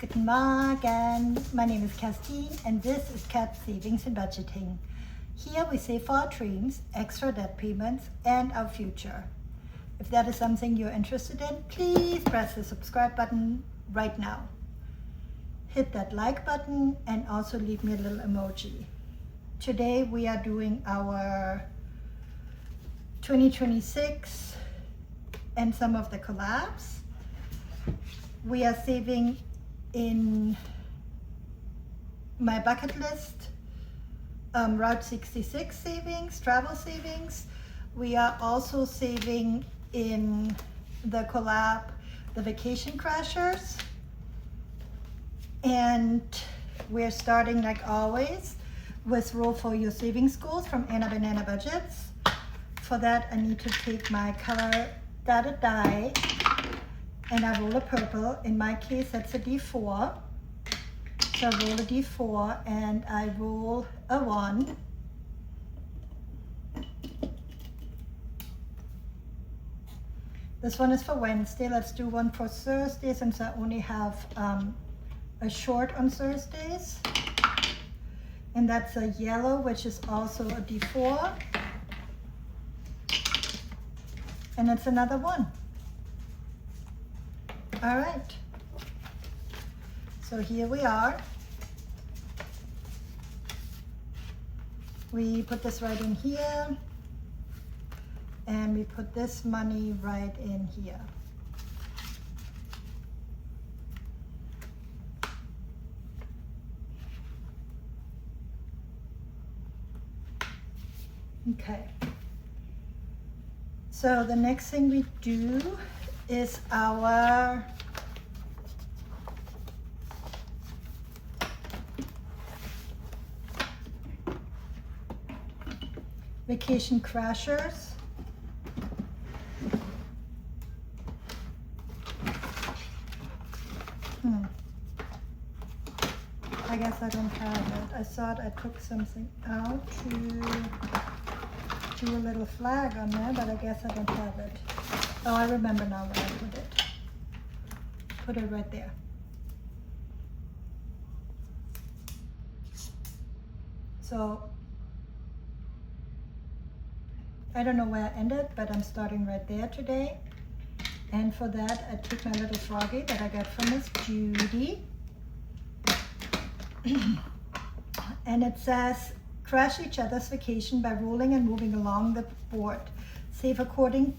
Guten Morgen. My name is Kerstin and this is Cat Savings and Budgeting. Here we save for our dreams, extra debt payments, and our future. If that is something you're interested in, please press the subscribe button right now. Hit that like button and also leave me a little emoji. Today we are doing our 2026 and some of the collabs. We are saving in my bucket list, Route 66 savings, travel savings. We are also saving in the collab, the vacation crashers. And we're starting, like always, with Roll for Your Savings Goals from Anna Banana Budgets. For that, I need to take my color dotted die and I roll a purple. In my case, that's a D4. So I roll a D4 and I roll a 1. This one is for Wednesday. Let's do one for Thursday since I only have a short on Thursdays. And that's a yellow, which is also a D4. And it's another 1. All right, so here we are. We put this right in here, and we put this money right in here. Okay, so the next thing we do is our vacation crashers. I guess I don't have it. I thought I took something out to do a little flag on there, but I guess I don't have it. Oh, I remember now where I put it. Put it right there. So, I don't know where I ended, but I'm starting right there today. And for that, I took my little froggy that I got from Miss Judy. And it says, crash each other's vacation by rolling and moving along the board. Save according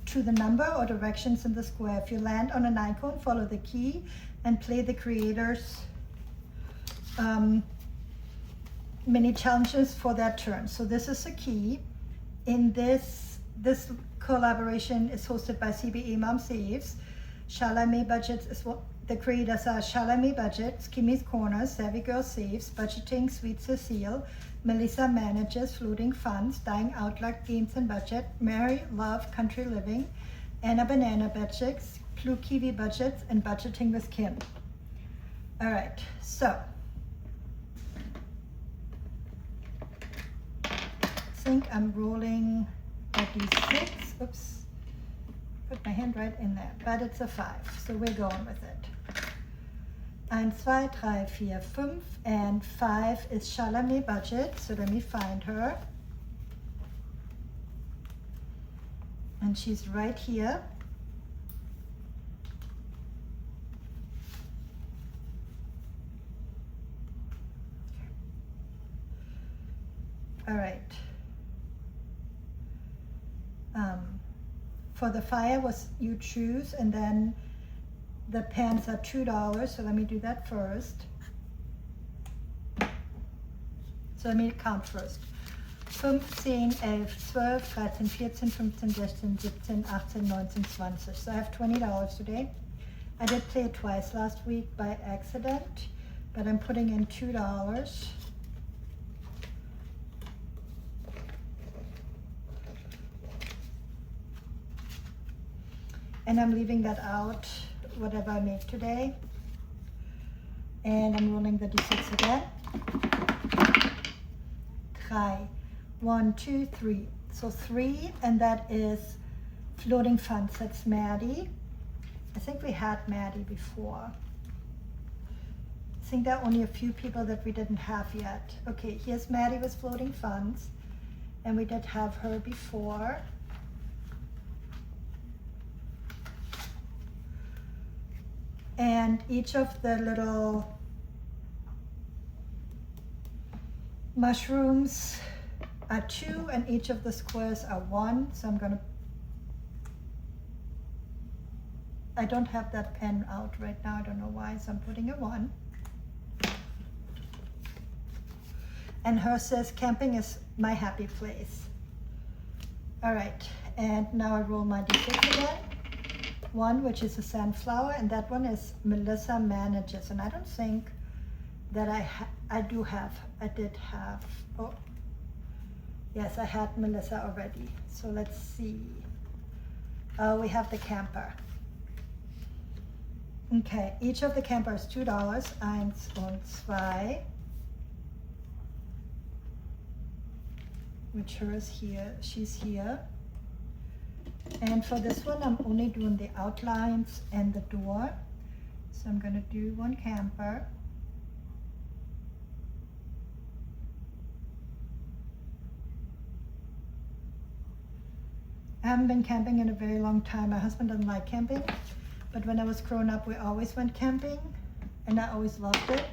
to the number or directions in the square. If you land on an icon, follow the key and play the creator's mini challenges for that turn. So this is a key. In this collaboration is hosted by CBA Mom Saves. Chalamet Budgets is what the creators are. Chalamet Budgets, Kimmy's Corner, Savvy Girl Saves, Budgeting, Sweet Cecile, Melissa Manages, Floating Funds, Dying Out Like Games and Budget, Mary Love Country Living, Anna Banana Budgets, Blue Kiwi Budgets, and Budgeting with Kim. All right, so I think I'm rolling a D6. Oops, put my hand right in there, but it's a 5, so we're going with it. 1, 2, 3, 4, 5, and 5 is Chalamet Budget, so let me find her. And she's right here. All right. For the fire was you choose, and then the pants are $2, so let me do that first. So let me count first. 15, 11, 12, 13, 14, 15, 16, 17, 18, 19, 20. So I have $20 today. I did play it twice last week by accident, but I'm putting in $2. And I'm leaving that out, whatever I make today. And I'm rolling the D6 again. 3, 1, 2, 3. So 3, and that is floating funds. That's Maddie. I think we had Maddie before. think there are only a few people that we didn't have yet. Okay, here's Maddie with floating funds, and we did have her before. And each of the little mushrooms are 2, and each of the squares are 1. So I'm gonna, I don't have that pen out right now, I don't know why, so I'm putting a 1. And hers says, camping is my happy place. All right, and now I roll my D6 again. 1, which is a sunflower, and that one is Melissa Manages, and I don't think that I did have, oh, yes, I had Melissa already. So let's see. We have the camper. Okay, each of the campers $2, 1 und 2, which her is here, she's here. And for this one, I'm only doing the outlines and the door. So I'm going to do 1 camper. I haven't been camping in a very long time. My husband doesn't like camping, but when I was growing up, we always went camping, and I always loved it.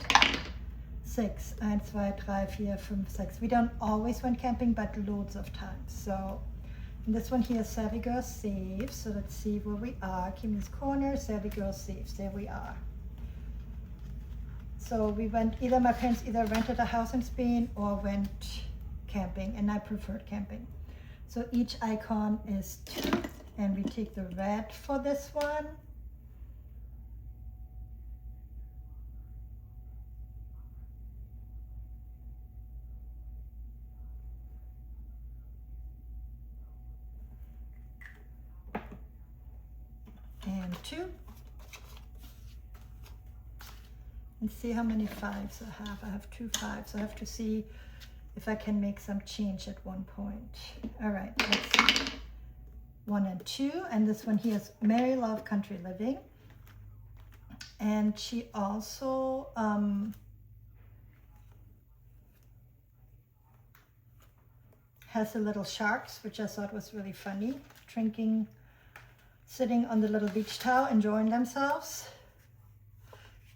6, 1, 2, 3, 4, 5, 6. We don't always went camping, but loads of times. So this one here, Savvy Girl Saves. So let's see where we are. Kimi's Corner, Savvy Girl Saves. There we are. So we went, my parents either rented a house in Spain or went camping, and I preferred camping. So each icon is 2, and we take the red for this one. And 2. And see how many 5s I have. I have 2 5s. I have to see if I can make some change at one point. All right, let's see. 1 and 2. And this one here is Mary Love Country Living. And she also has the little sharks, which I thought was really funny, drinking, sitting on the little beach towel, enjoying themselves.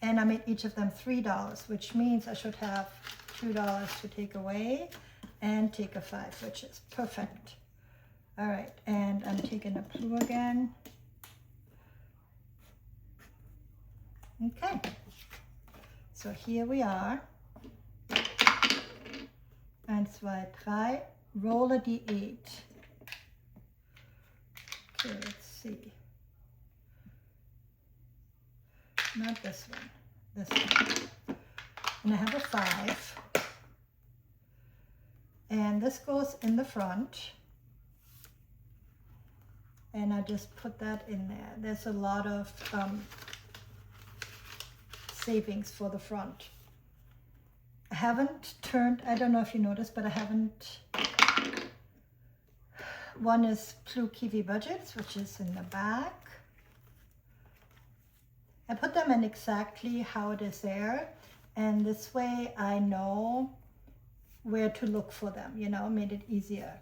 And I made each of them $3, which means I should have $2 to take away and take a 5, which is perfect. All right, and I'm taking a blue again. Okay, so here we are. 1, 2, 3, roll a D8. Okay, let's see. Not this one, this one. And I have a 5. And this goes in the front. And I just put that in there. There's a lot of savings for the front. I haven't turned, I don't know if you noticed, but I haven't. One is Blue Kiwi Budgets, which is in the back. I put them in exactly how it is there, and this way I know where to look for them, you know, made it easier.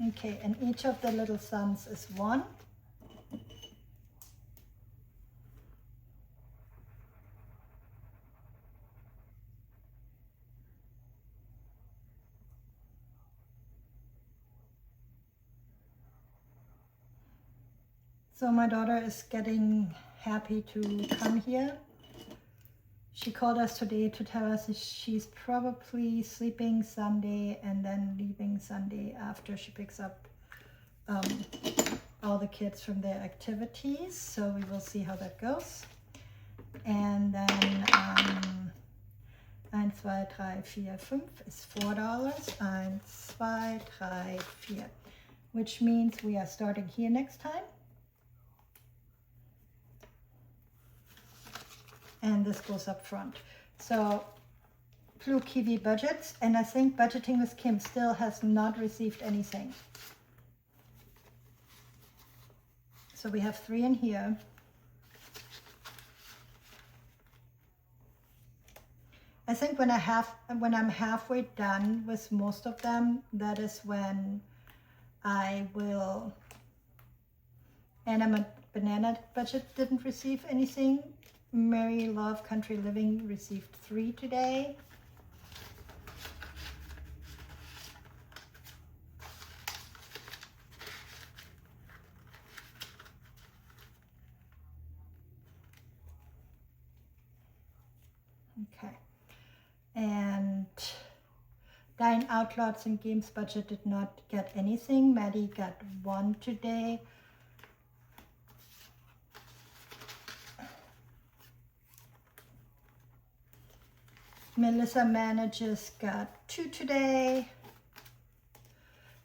Okay, and each of the little suns is 1. So my daughter is getting happy to come here. She called us today to tell us she's probably sleeping Sunday and then leaving Sunday after she picks up all the kids from their activities. So we will see how that goes. And then 1, 2, 3, 4, 5 is $4. 1, 2, 3, 4, which means we are starting here next time. And this goes up front. So Blue Kiwi Budgets, and I think Budgeting with Kim still has not received anything. So we have 3 in here. I think when I'm halfway done with most of them, that is when I will. Anna Banana Budget didn't receive anything. Mary Love Country Living received 3 today. Okay, and Dine Outlaws and Games Budget did not get anything. Maddie got 1 today. Melissa Manages got 2 today.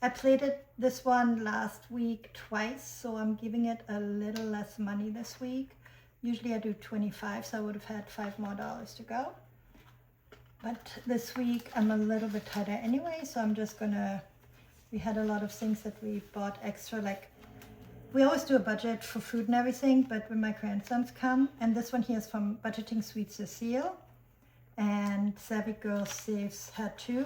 I played this one last week twice, so I'm giving it a little less money this week. Usually I do 25, so I would have had $5 more to go. But this week I'm a little bit tighter anyway, so I'm just gonna, we had a lot of things that we bought extra, like we always do a budget for food and everything, but when my grandsons come, and this one here is from Budgeting Sweet Cecile, and Savvy Girl Saves her too.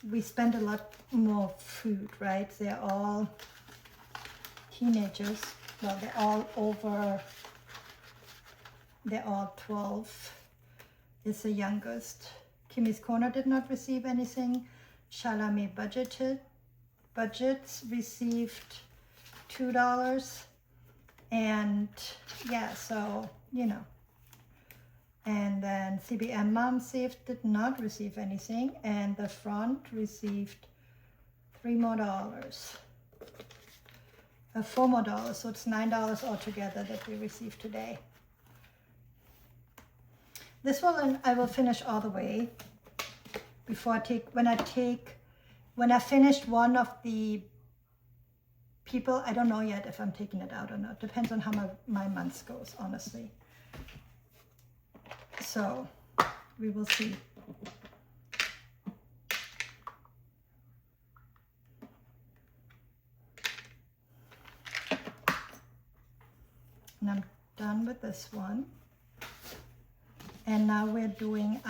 We spend a lot more food, right? They're all teenagers. Well, they're all over, they're all 12 is the youngest. Kimmy's Corner did not receive anything. Chalamet budgets received $2. And yeah, so, you know. And then CBM Mom Saved did not receive anything. And the front received $3 more. $4 more, so it's $9 altogether that we received today. This one I will finish all the way before when I finished one of the people. I don't know yet if I'm taking it out or not. Depends on how my month goes, honestly. So we will see. And I'm done with this one. And now we're doing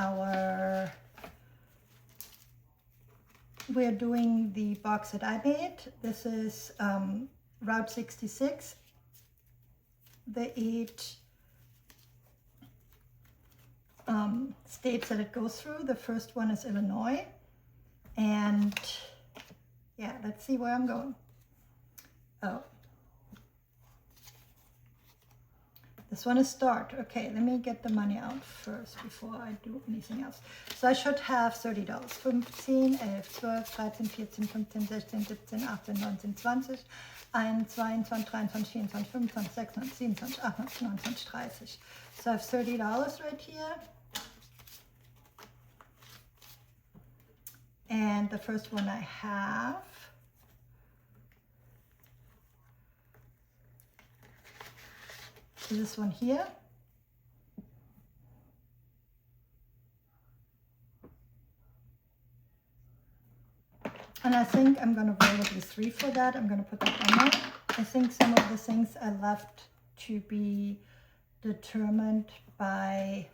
the box that I made. This is Route 66, the 8 states that it goes through. The first one is Illinois. And yeah, let's see where I'm going. Oh. This one is start. Okay, let me get the money out first before I do anything else. So I should have $30. 15, 11, 12, 13, 14, 15, 16, 17, 18, 19, 20, 21, 22, 23, 24, 25, 26, 27, 28, 29, 30. So I have $30 right here. And the first one I have is this one here. And I think I'm going to roll at least 3 for that. I'm going to put that on there. I think some of the things I left to be determined by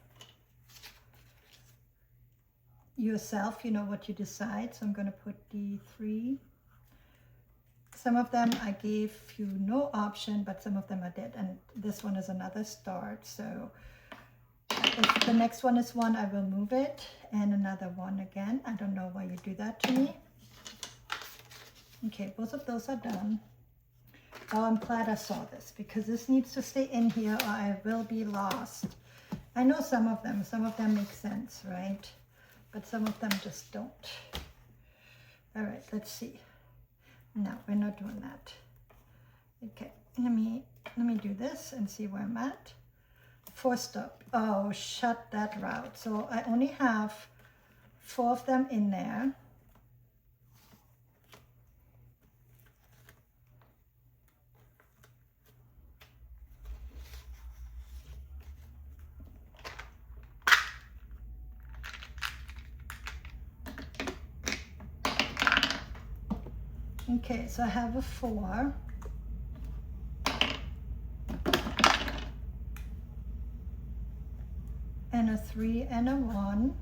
yourself, you know, what you decide. So I'm going to put the 3. Some of them I gave you no option, but some of them I did. And this one is another start. So if the next one is 1, I will move it. And another 1 again. I don't know why you do that to me. Okay, both of those are done. Oh, I'm glad I saw this, because this needs to stay in here or I will be lost. I know some of them make sense, right? But some of them just don't. All right, let's see. No, we're not doing that. Okay, let me do this and see where I'm at. 4 stop. Oh, shut that route. So I only have 4 of them in there. Okay, so I have a 4. And a 3 and a 1.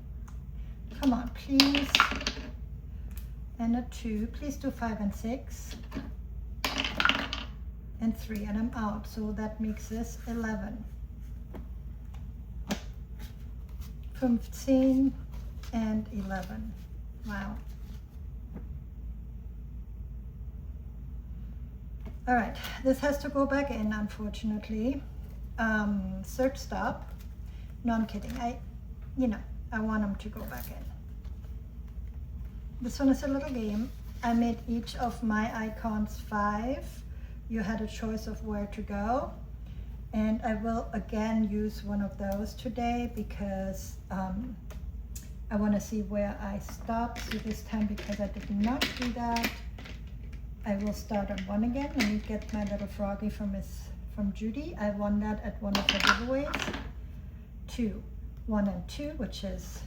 Come on, please. And a 2. Please do 5 and 6. And 3, and I'm out. So that makes this 11. 15 and 11. Wow. All right, this has to go back in, unfortunately. Third stop. No, I'm kidding. I want them to go back in. This one is a little game. I made each of my icons 5. You had a choice of where to go. And I will again use one of those today because I want to see where I stop. So this time, because I did not do that, I will start on 1 again. Let me get my little froggy from Judy. I won that at one of the giveaways. 2, 1 and 2, which is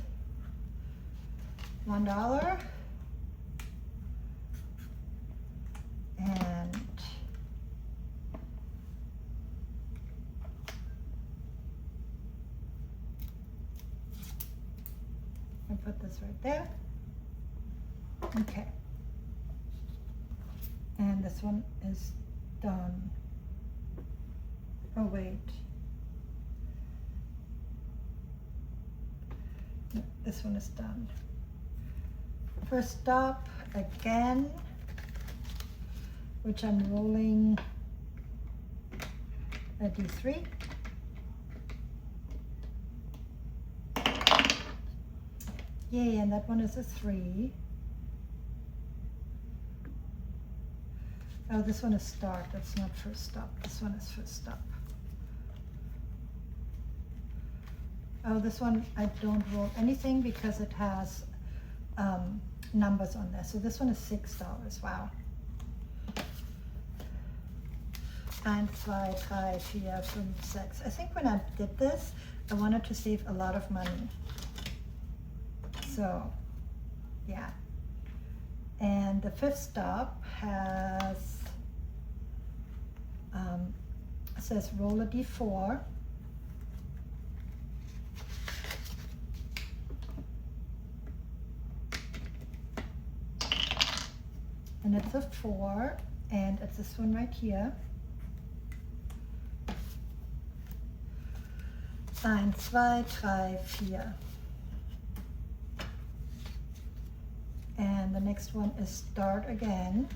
$1. And I put this right there. Okay. And this one is done. Oh, wait. No, this one is done. First stop again, which I'm rolling a D3. Yay, and that one is a 3. Oh, this one is start. That's not first stop. This one is first stop. Oh, this one I don't roll anything because it has numbers on there. So this one is $6. Wow. 1, 2, 3, 4, 5, 6. I think when I did this, I wanted to save a lot of money. So, yeah. And the 5th stop has, says roll a D4. And it's a 4, and it's this one right here. 1, 2, 3, 4. And the next one is start again.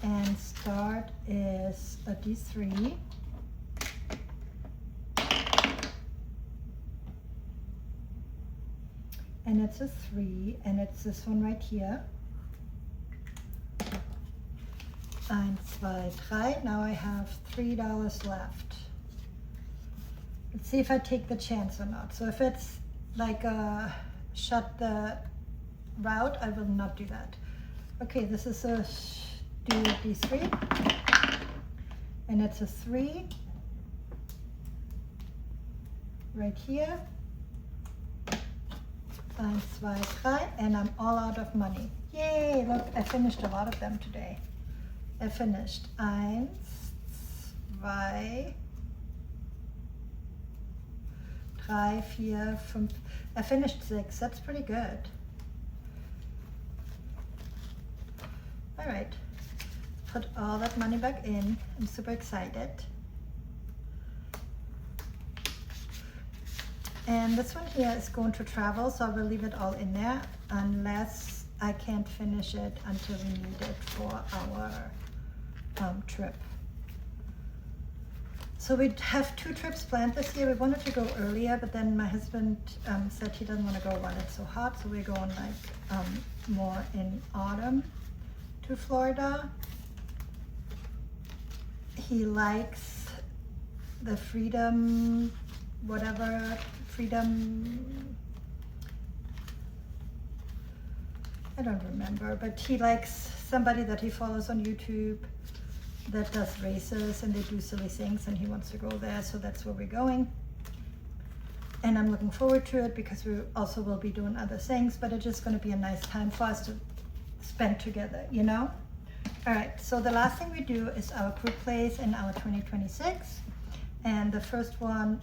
And start is a D3. And it's a 3, and it's this one right here. 1, 2, 3. Now I have $3 left. Let's see if I take the chance or not. So if it's like a shut the route, I will not do that. Okay, this is a do D3, and it's a 3 right here. 1, 2, 3, and I'm all out of money. Yay! Look, I finished a lot of them today. I finished 1, 2, 3, 4, 5. I finished 6. That's pretty good. All right, put all that money back in. I'm super excited. And this one here is going to travel, so I will leave it all in there unless I can't finish it until we need it for our trip. So we have 2 trips planned this year. We wanted to go earlier, but then my husband said he doesn't want to go while it's so hot, so we're going like more in autumn to Florida. He likes the freedom, whatever, freedom, I don't remember, but he likes somebody that he follows on YouTube that does races and they do silly things, and he wants to go there, so that's where we're going. And I'm looking forward to it because we also will be doing other things, but it's just going to be a nice time for us to spend together, you know? All right, so the last thing we do is our group plays in our 2026. And the first one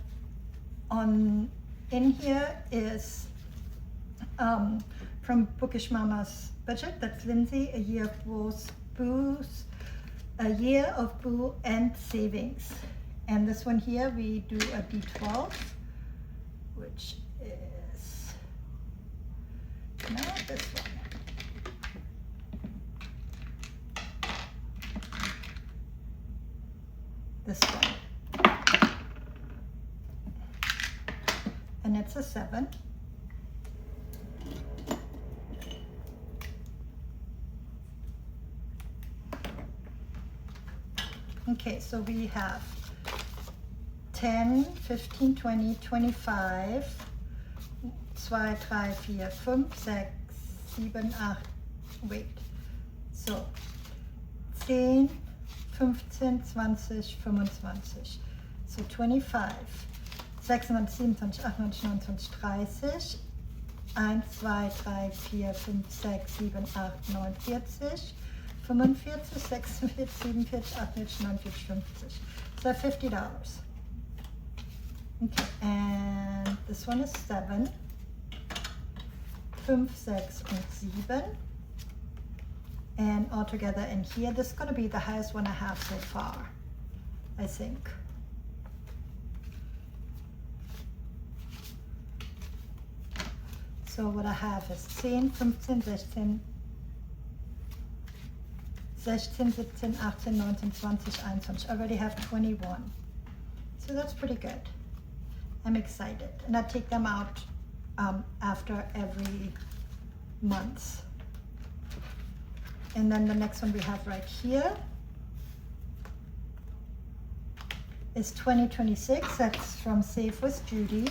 in here is from Bookish Mama's budget. That's Lindsay, a year of boo and savings. And this one here, we do a D12, which is not this one. This one. And it's a 7. Okay, so we have 10, 15, 20, 25, 2, 3, 4, 5, 6, 7, 8, wait. So 10, 15, 20, 25. So 25, 26, 27, 28, 29, 30, 1, 2, 3, 4, 5, 6, 7, 8, 9, 40, 45, 46, 47, 48, 49, 50. So $50. Okay, and this one is 7, 5, 6, and 7. And all together in here, this is going to be the highest one I have so far, I think. So what I have is 10, 15, 16, 16, 17, 18, 19, 20, 21. I already have 21. So that's pretty good. I'm excited. And I take them out after every month. And then the next one we have right here is 2026. That's from Save with Judy.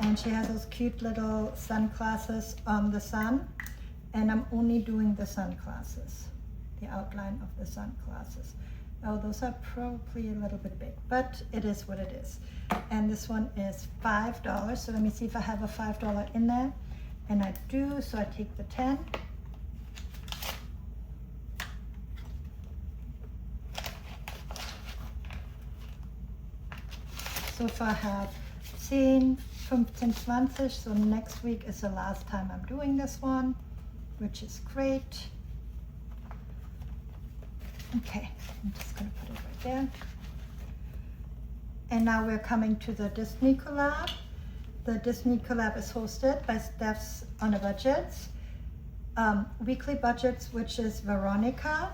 And she has those cute little sunglasses on the sun. And I'm only doing the sunglasses, the outline of the sunglasses. Oh, those are probably a little bit big, but it is what it is. And this one is $5. So let me see if I have a $5 in there. And I do, so I take the 10. So if I have 10, 15, 20, so next week is the last time I'm doing this one, which is great. Okay, I'm just gonna put it right there. And now we're coming to the Disney collab. The Disney collab is hosted by Steph's on a Budget, Weekly Budgets, which is Veronica,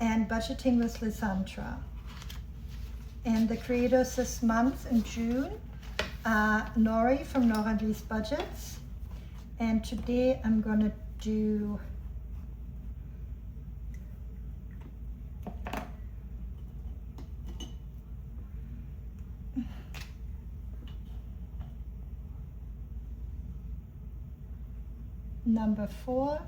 and Budgeting with Lysandra. And the creators this month in June are Nori from Nora Lee's Budgets. And today I'm gonna do number 4.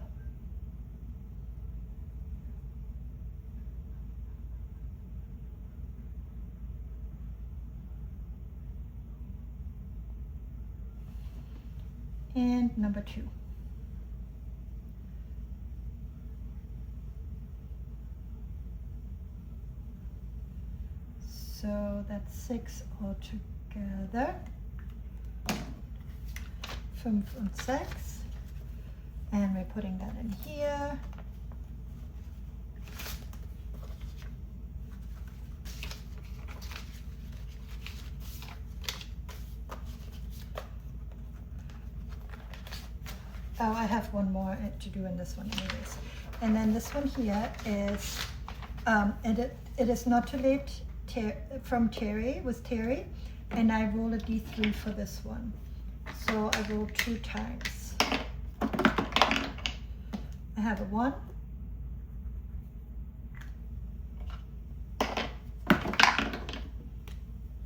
And number 2. So that's 6 all together. 5 and 6. And we're putting that in here. Oh, I have one more to do in this one anyways. And then this one here is, it is Not Too Late from Terry, with Terry. And I roll a D3 for this one. So I roll 2 times. I have a 1.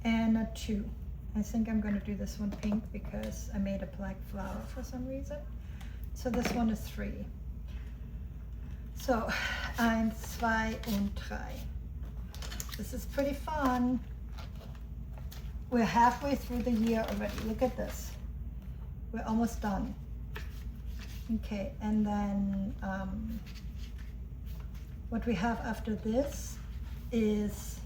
And a 2. I think I'm going to do this one pink because I made a black flower for some reason. So this one is 3. So 1, 2 und 3. This is pretty fun. We're halfway through the year already. Look at this. We're almost done. Okay, and then what we have after this is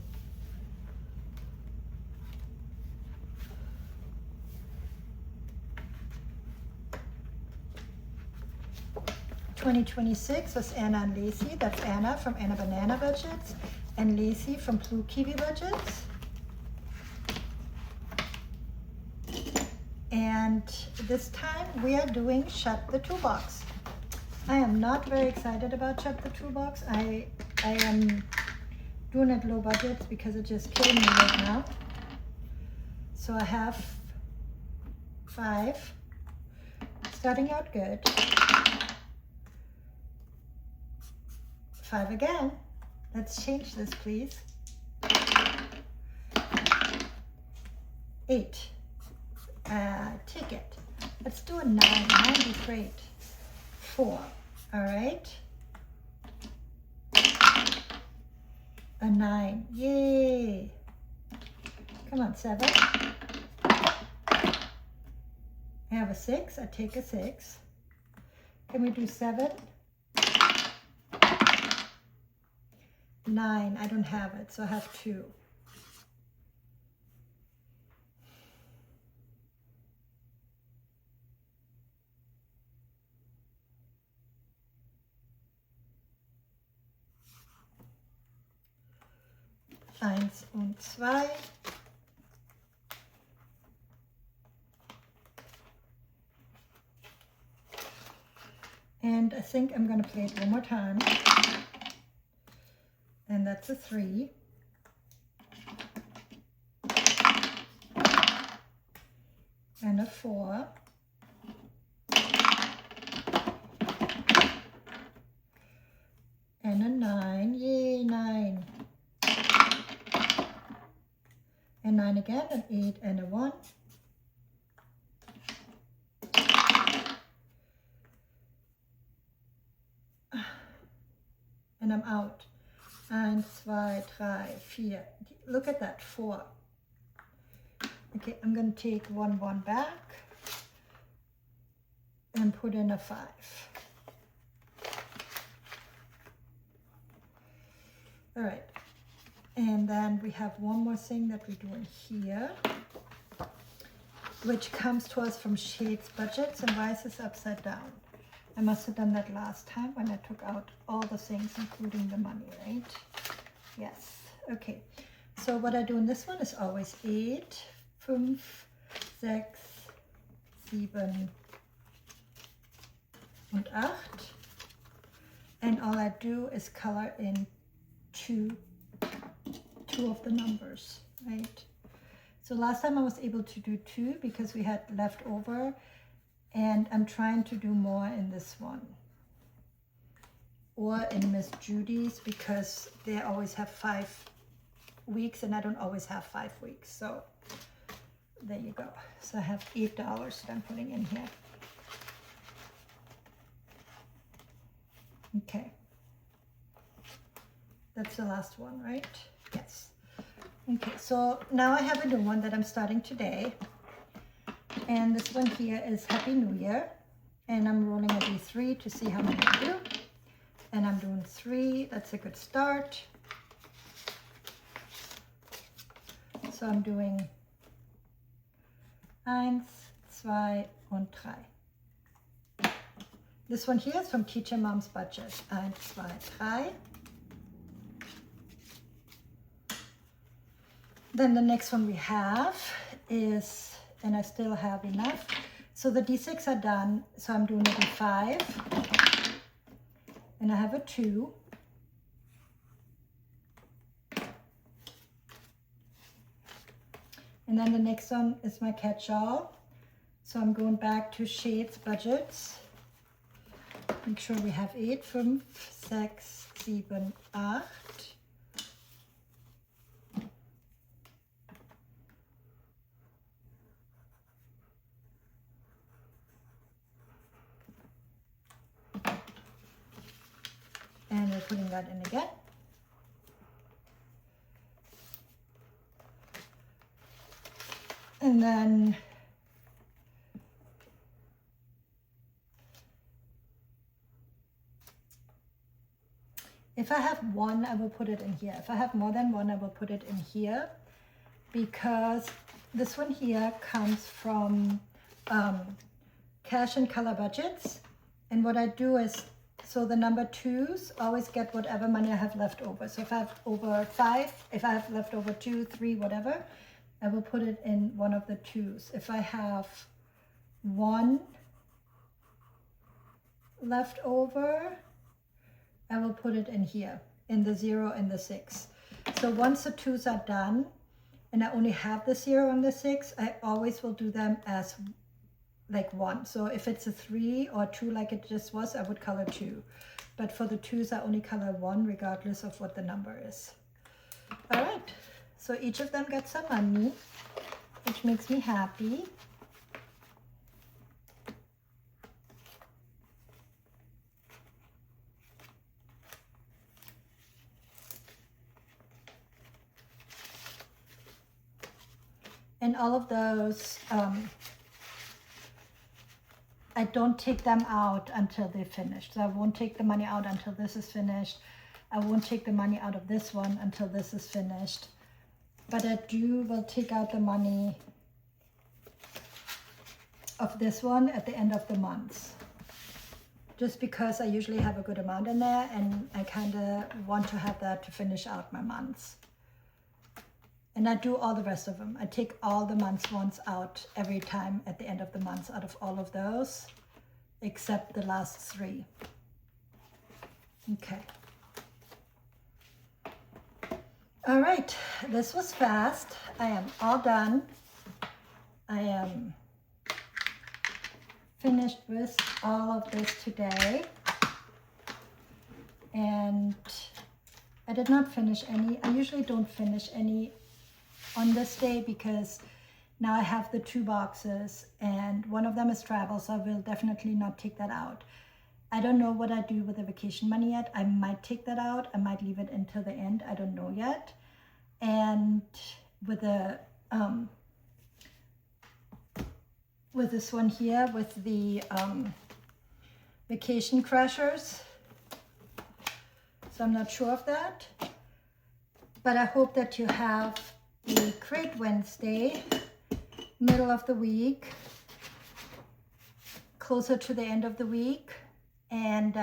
2026 was Anna and Lacy. That's Anna from Anna Banana Budgets and Lacy from Blue Kiwi Budgets. And this time we are doing Shut the Toolbox. I am not very excited about Shut the Toolbox. I am doing it low budget because it just killed me right now. So I have 5, starting out good. 5 again. Let's change this, please. 8. Take it. Let's do a 9. 9 is great. 4. All right. A 9. Yay. Come on, 7. I have a 6. I take a 6. Can we do 7? 9. I don't have it, so I have 2. Eins und 2. And I think I'm going to play it one more time. And that's a 3. And a 4. And a 9. Yay, 9. And 9 again, an 8 and a 1. And I'm out. 1, 2, 3, 4. Look at that, 4. Okay, I'm going to take 1, 1 back and put in a 5. All right. And then we have one more thing that we're doing here, which comes to us from Shades Budgets. And why is this upside down? I must have done that last time when I took out all the things, including the money, right? Yes. Okay. So what I do in this one is always 8, 5, 6, 7 und 8. And all I do is color in two of the numbers, right? So last time I was able to do 2 because we had left over, and I'm trying to do more in this one or in Miss Judy's because they always have 5 weeks and I don't always have 5 weeks. So there you go. So I have $8 that I'm putting in here. Okay. That's the last one, right? Yes. Okay, so now I have a new one that I'm starting today. And this one here is Happy New Year. And I'm rolling a D3 to see how many I do. And I'm doing 3. That's a good start. So I'm doing 1, 2 und 3. This one here is from Teacher Mom's Budget. 1, 2, 3. Then the next one we have is, and I still have enough. So the D6 are done. So I'm doing a D5. And I have a 2. And then the next one is my catch-all. So I'm going back to Shades Budgets. Make sure we have 8, 5, 6, 7, 8. And we're putting that in again. And then if I have 1, I will put it in here. If I have more than 1, I will put it in here because this one here comes from Cash and Color Budgets. And what I do is So the number 2s always get whatever money I have left over. So if I have over 5, if I have left over 2, 3, whatever, I will put it in one of the 2s. If I have 1 left over, I will put it in here, in the 0 and the 6. So once the 2s are done, and I only have the 0 and the 6, I always will do them as like 1. So if it's a 3 or 2 like it just was, I would color 2. But for the 2s, I only color 1 regardless of what the number is. All right, so each of them got some money, which makes me happy. And all of those, I don't take them out until they're finished. So I won't take the money out until this is finished. I won't take the money out of this one until this is finished. But I will take out the money of this one at the end of the month. Just because I usually have a good amount in there and I kind of want to have that to finish out my months. And I do all the rest of them. I take all the months ones out every time at the end of the month out of all of those, except the last 3. Okay. All right, this was fast. I am all done. I am finished with all of this today. And I did not finish any. I usually don't finish any on this day because now I have the 2 boxes and one of them is travel, so I will definitely not take that out. I don't know what I do with the vacation money yet. I might take that out. I might leave it until the end. I don't know yet. And with the with this one here, with the vacation crashers, so I'm not sure of that. But I hope that you have a great Wednesday, middle of the week, closer to the end of the week. And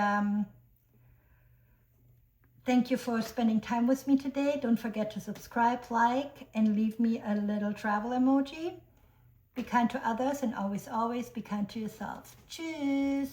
thank you for spending time with me today. Don't forget to subscribe, like, and leave me a little travel emoji. Be kind to others and always, always be kind to yourself. Tschüss.